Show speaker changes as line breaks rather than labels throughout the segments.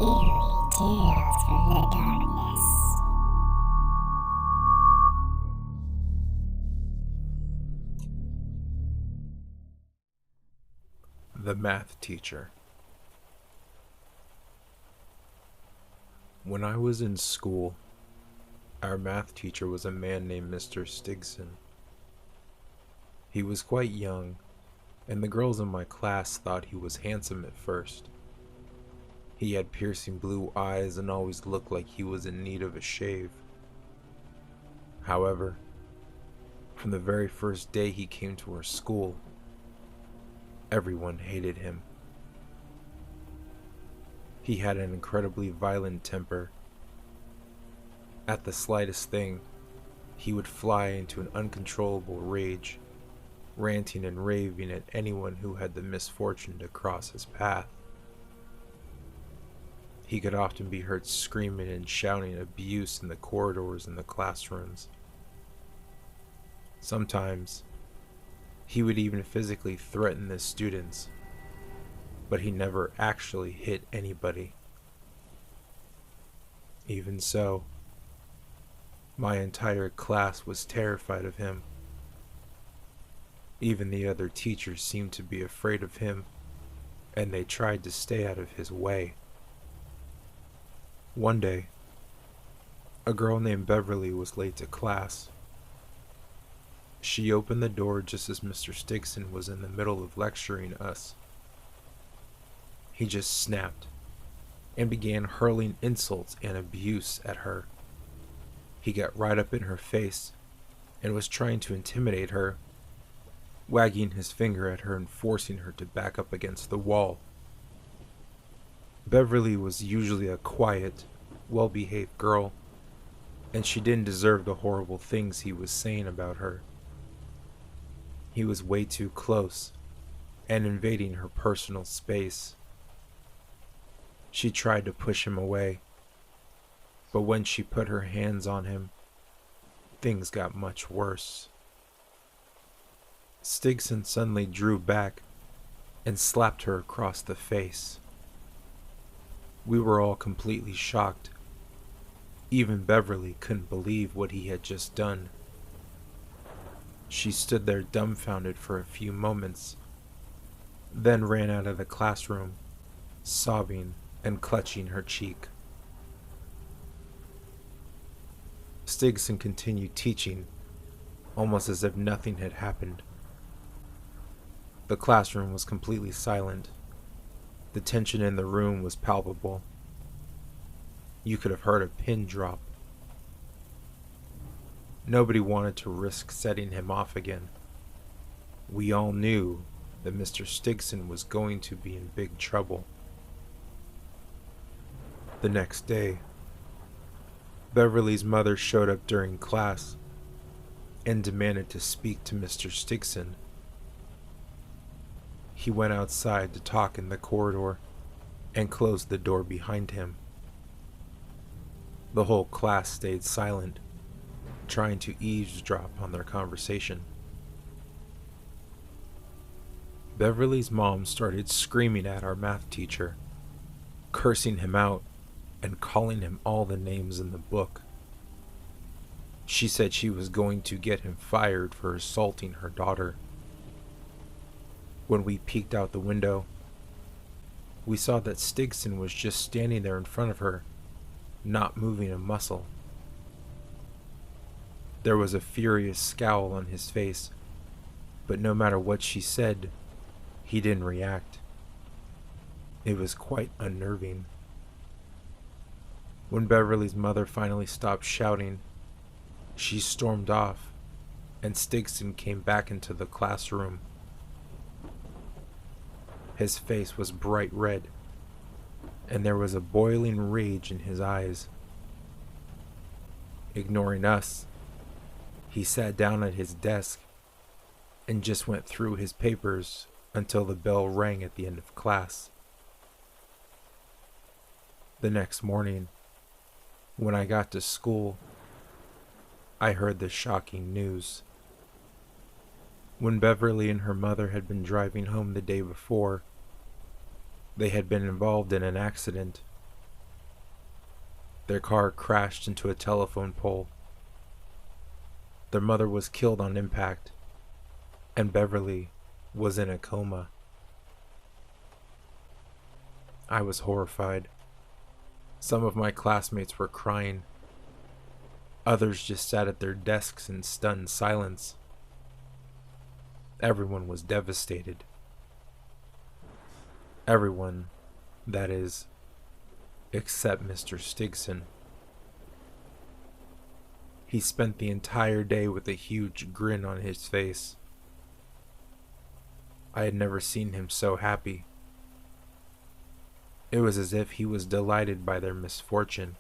Eerie tales from the darkness.
The Math Teacher. When I was in school, our math teacher was a man named Mr. Stigson. He was quite young, and the girls in my class thought he was handsome at first. He had piercing blue eyes and always looked like he was in need of a shave. However, from the very first day he came to our school, everyone hated him. He had an incredibly violent temper. At the slightest thing, he would fly into an uncontrollable rage, ranting and raving at anyone who had the misfortune to cross his path. He could often be heard screaming and shouting abuse in the corridors and the classrooms. Sometimes, he would even physically threaten the students, but he never actually hit anybody. Even so, my entire class was terrified of him. Even the other teachers seemed to be afraid of him, and they tried to stay out of his way. One day, a girl named Beverly was late to class. She opened the door just as Mr. Stigson was in the middle of lecturing us. He just snapped and began hurling insults and abuse at her. He got right up in her face and was trying to intimidate her, wagging his finger at her and forcing her to back up against the wall. Beverly was usually a quiet, well-behaved girl, and she didn't deserve the horrible things he was saying about her. He was way too close and invading her personal space. She tried to push him away, but when she put her hands on him, things got much worse. Stigson suddenly drew back and slapped her across the face. We were all completely shocked. Even Beverly couldn't believe what he had just done. She stood there dumbfounded for a few moments, then ran out of the classroom, sobbing and clutching her cheek. Stigson continued teaching, almost as if nothing had happened. The classroom was completely silent. The tension in the room was palpable. You could have heard a pin drop. Nobody wanted to risk setting him off again. We all knew that Mr. Stigson was going to be in big trouble. The next day, Beverly's mother showed up during class and demanded to speak to Mr. Stigson. He went outside to talk in the corridor and closed the door behind him. The whole class stayed silent, trying to eavesdrop on their conversation. Beverly's mom started screaming at our math teacher, cursing him out and calling him all the names in the book. She said she was going to get him fired for assaulting her daughter. When we peeked out the window, we saw that Stigson was just standing there in front of her, not moving a muscle. There was a furious scowl on his face, but no matter what she said, he didn't react. It was quite unnerving. When Beverly's mother finally stopped shouting, she stormed off, and Stigson came back into the classroom. His face was bright red, and there was a boiling rage in his eyes. Ignoring us, he sat down at his desk and just went through his papers until the bell rang at the end of class. The next morning, when I got to school, I heard the shocking news. When Beverly and her mother had been driving home the day before, they had been involved in an accident Their car crashed into a telephone pole. Their mother was killed on impact, and Beverly was in a coma. I was horrified. Some of my classmates were crying. Others just sat at their desks in stunned silence. Everyone was devastated. Everyone, that is, except Mr. Stigson. He spent the entire day with a huge grin on his face. I had never seen him so happy. It was as if he was delighted by their misfortune.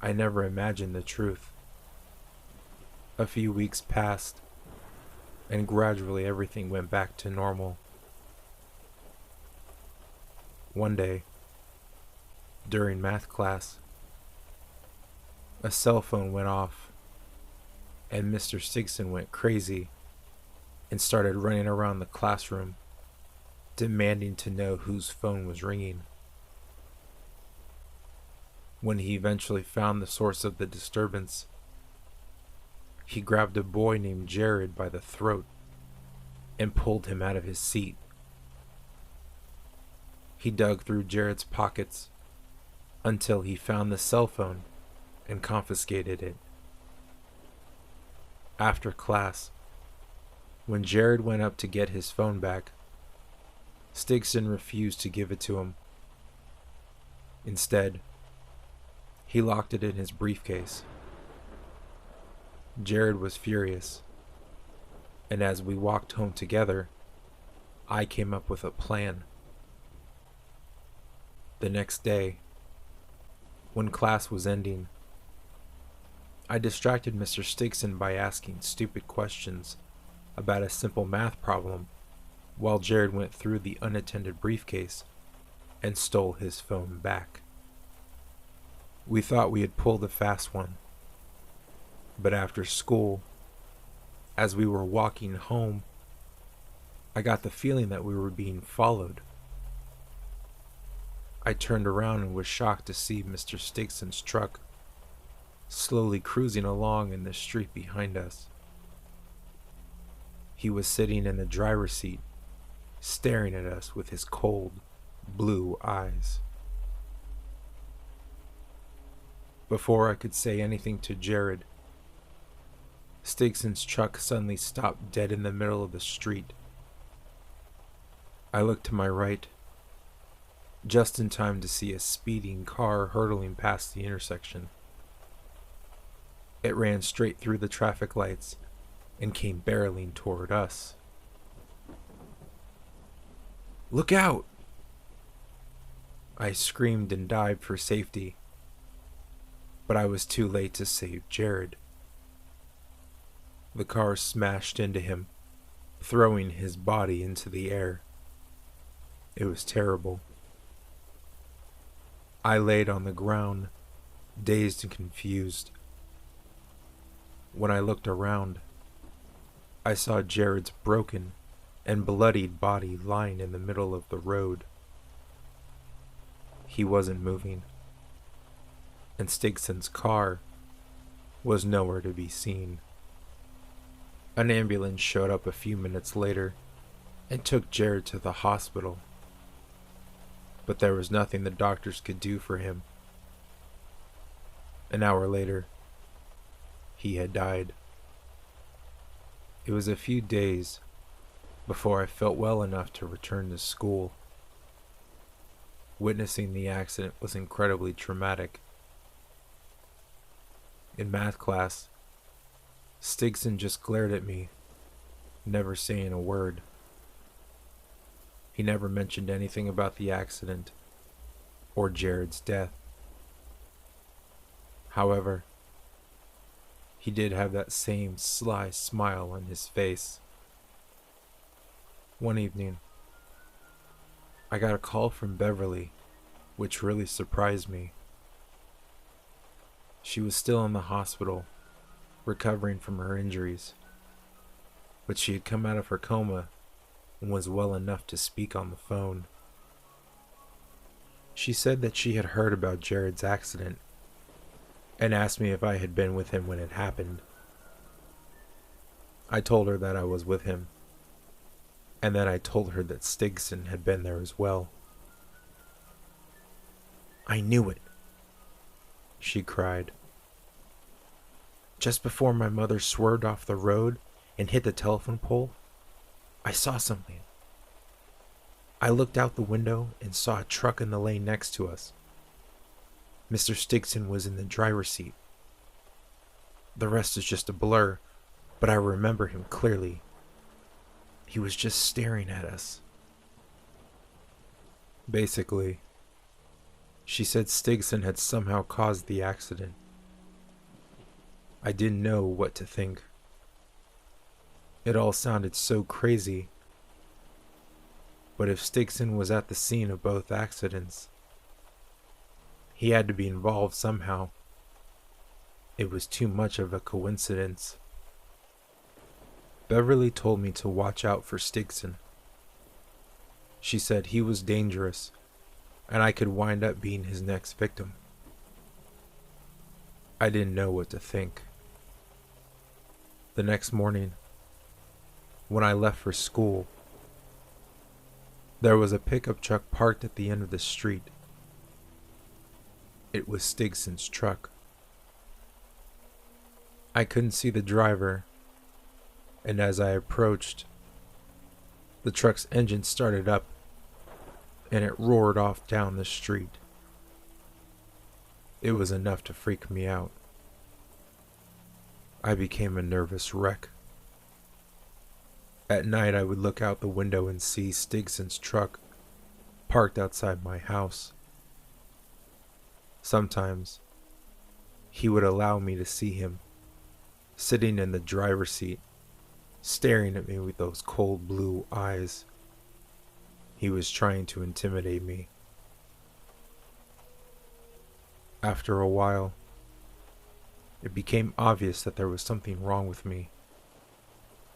I never imagined the truth. A few weeks passed, and gradually everything went back to normal. One day, during math class, a cell phone went off, and Mr. Stigson went crazy and started running around the classroom, demanding to know whose phone was ringing. When he eventually found the source of the disturbance, he grabbed a boy named Jared by the throat and pulled him out of his seat. He dug through Jared's pockets until he found the cell phone and confiscated it. After class, when Jared went up to get his phone back, Stigson refused to give it to him. Instead, he locked it in his briefcase. Jared was furious, and as we walked home together, I came up with a plan. The next day, when class was ending, I distracted Mr. Stigson by asking stupid questions about a simple math problem while Jared went through the unattended briefcase and stole his phone back. We thought we had pulled a fast one, but after school, as we were walking home, I got the feeling that we were being followed. I turned around and was shocked to see Mr. Stigson's truck slowly cruising along in the street behind us. He was sitting in the driver's seat, staring at us with his cold, blue eyes. Before I could say anything to Jared, Stigson's truck suddenly stopped dead in the middle of the street. I looked to my right, just in time to see a speeding car hurtling past the intersection. It ran straight through the traffic lights and came barreling toward us. "Look out!" I screamed and dived for safety, but I was too late to save Jared. The car smashed into him, throwing his body into the air. It was terrible. I laid on the ground, dazed and confused. When I looked around, I saw Jared's broken and bloodied body lying in the middle of the road. He wasn't moving, and Stigson's car was nowhere to be seen. An ambulance showed up a few minutes later and took Jared to the hospital, but there was nothing the doctors could do for him. An hour later, he had died. It was a few days before I felt well enough to return to school. Witnessing the accident was incredibly traumatic. In math class, Stigson just glared at me, never saying a word. He never mentioned anything about the accident or Jared's death. However, he did have that same sly smile on his face. One evening, I got a call from Beverly, which really surprised me. She was still in the hospital, recovering from her injuries, but she had come out of her coma and was well enough to speak on the phone. She said that she had heard about Jared's accident and asked me if I had been with him when it happened. I told her that I was with him, and then I told her that Stigson had been there as well. "I knew it," she cried. "Just before my mother swerved off the road and hit the telephone pole, I saw something. I looked out the window and saw a truck in the lane next to us. Mr. Stigson was in the driver's seat. The rest is just a blur, but I remember him clearly. He was just staring at us." Basically, she said Stigson had somehow caused the accident. I didn't know what to think. It all sounded so crazy. But if Stigson was at the scene of both accidents, he had to be involved somehow. It was too much of a coincidence. Beverly told me to watch out for Stigson. She said he was dangerous, and I could wind up being his next victim. I didn't know what to think. The next morning, when I left for school, there was a pickup truck parked at the end of the street. It was Stigson's truck. I couldn't see the driver, and as I approached, the truck's engine started up, and it roared off down the street. It was enough to freak me out. I became a nervous wreck. At night, I would look out the window and see Stigson's truck parked outside my house. Sometimes, he would allow me to see him, sitting in the driver's seat, staring at me with those cold blue eyes. He was trying to intimidate me. After a while, it became obvious that there was something wrong with me.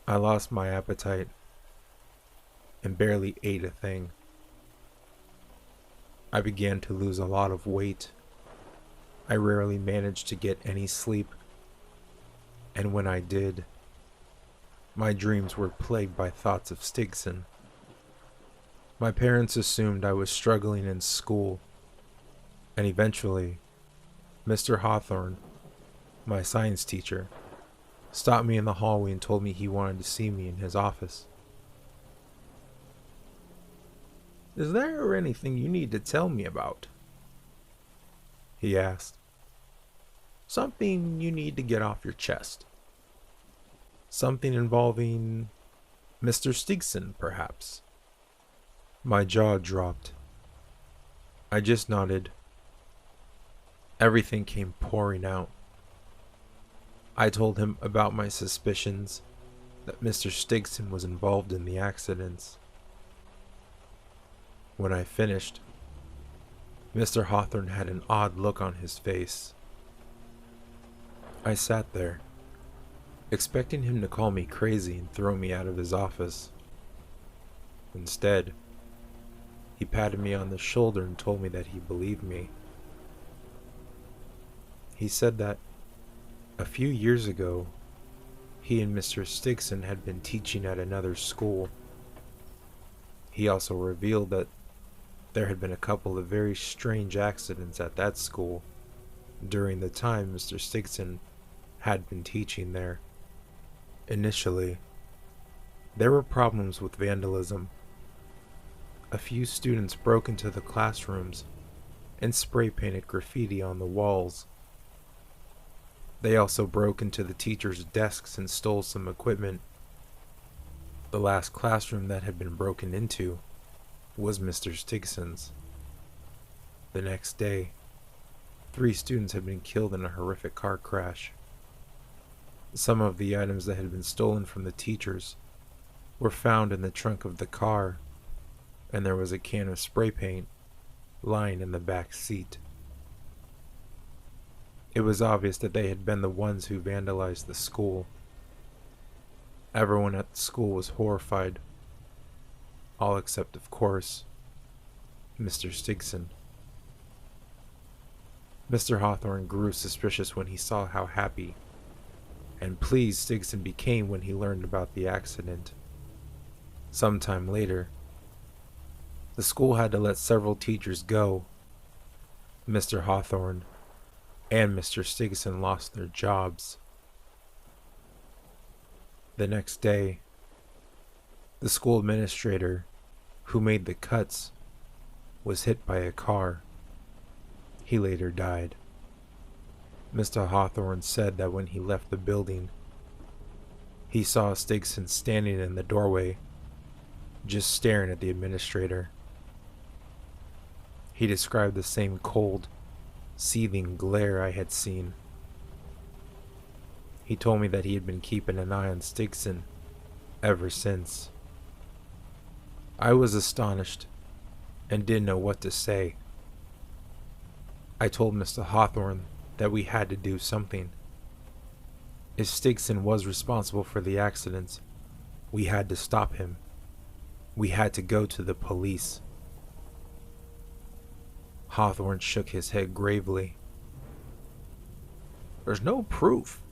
I lost my appetite and barely ate a thing. I began to lose a lot of weight. I rarely managed to get any sleep, and when I did, my dreams were plagued by thoughts of Stigson. My parents assumed I was struggling in school, and eventually, Mr. Hawthorne, my science teacher, stopped me in the hallway and told me he wanted to see me in his office. "Is there anything you need to tell me about?" he asked. "Something you need to get off your chest? Something involving Mr. Stigson, perhaps?" My jaw dropped. I just nodded. Everything came pouring out. I told him about my suspicions that Mr. Stigson was involved in the accidents. When I finished, Mr. Hawthorne had an odd look on his face. I sat there, expecting him to call me crazy and throw me out of his office. Instead, he patted me on the shoulder and told me that he believed me. He said that a few years ago, he and Mr. Stigson had been teaching at another school. He also revealed that there had been a couple of very strange accidents at that school during the time Mr. Stigson had been teaching there. Initially, there were problems with vandalism. A few students broke into the classrooms and spray painted graffiti on the walls. They also broke into the teachers' desks and stole some equipment. The last classroom that had been broken into was Mr. Stigson's. The next day, 3 students had been killed in a horrific car crash. Some of the items that had been stolen from the teachers were found in the trunk of the car, and there was a can of spray paint lying in the back seat. It was obvious that they had been the ones who vandalized the school. Everyone at the school was horrified, all except, of course, Mr. Stigson. Mr. Hawthorne grew suspicious when he saw how happy and pleased Stigson became when he learned about the accident. Sometime later, the school had to let several teachers go. Mr. Hawthorne and Mr. Stigson lost their jobs. The next day, the school administrator, who made the cuts, was hit by a car. He later died. Mr. Hawthorne said that when he left the building, he saw Stigson standing in the doorway, just staring at the administrator. He described the same cold, seething glare I had seen. He told me that he had been keeping an eye on Stigson ever since. I was astonished and didn't know what to say. I told Mr. Hawthorne that we had to do something. If Stigson was responsible for the accidents, we had to stop him. We had to go to the police. Hawthorne shook his head gravely. "There's no proof,"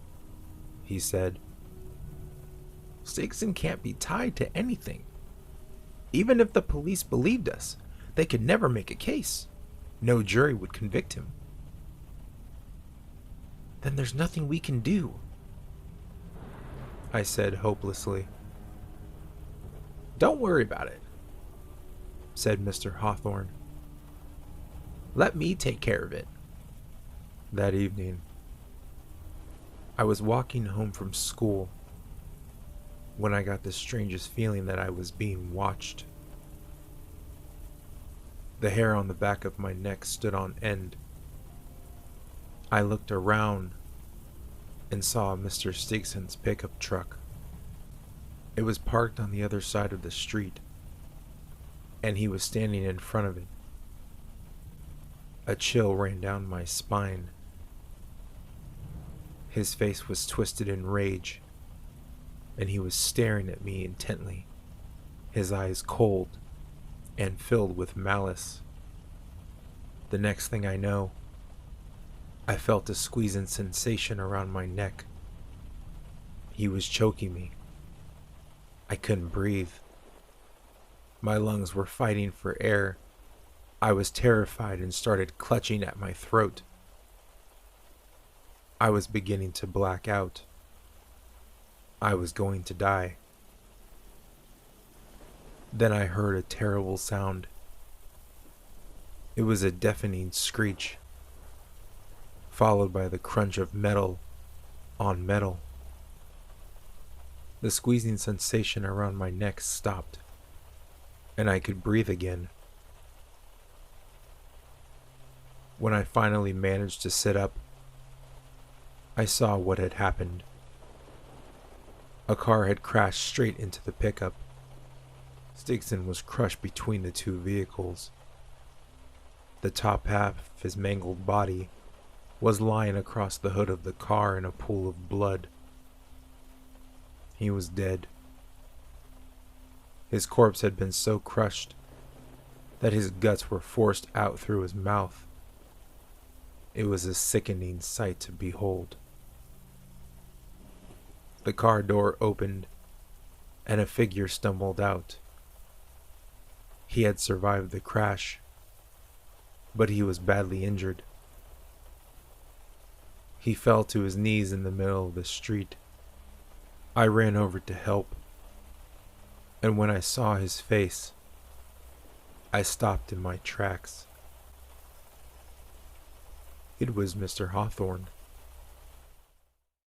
he said. "Stigson can't be tied to anything. Even if the police believed us, they could never make a case. No jury would convict him." "Then there's nothing we can do," I said hopelessly. "Don't worry about it," said Mr. Hawthorne. "Let me take care of it." That evening, I was walking home from school when I got the strangest feeling that I was being watched. The hair on the back of my neck stood on end. I looked around and saw Mr. Stigson's pickup truck. It was parked on the other side of the street, and he was standing in front of it. A chill ran down my spine. His face was twisted in rage, and he was staring at me intently, his eyes cold and filled with malice. The next thing I know, I felt a squeezing sensation around my neck. He was choking me. I couldn't breathe. My lungs were fighting for air. I was terrified and started clutching at my throat. I was beginning to black out. I was going to die. Then I heard a terrible sound. It was a deafening screech, followed by the crunch of metal on metal. The squeezing sensation around my neck stopped, and I could breathe again. When I finally managed to sit up, I saw what had happened. A car had crashed straight into the pickup. Stigson was crushed between the two vehicles. The top half of his mangled body was lying across the hood of the car in a pool of blood. He was dead. His corpse had been so crushed that his guts were forced out through his mouth. It was a sickening sight to behold. The car door opened, and a figure stumbled out. He had survived the crash, but he was badly injured. He fell to his knees in the middle of the street. I ran over to help, and when I saw his face, I stopped in my tracks. It was Mr. Hawthorne.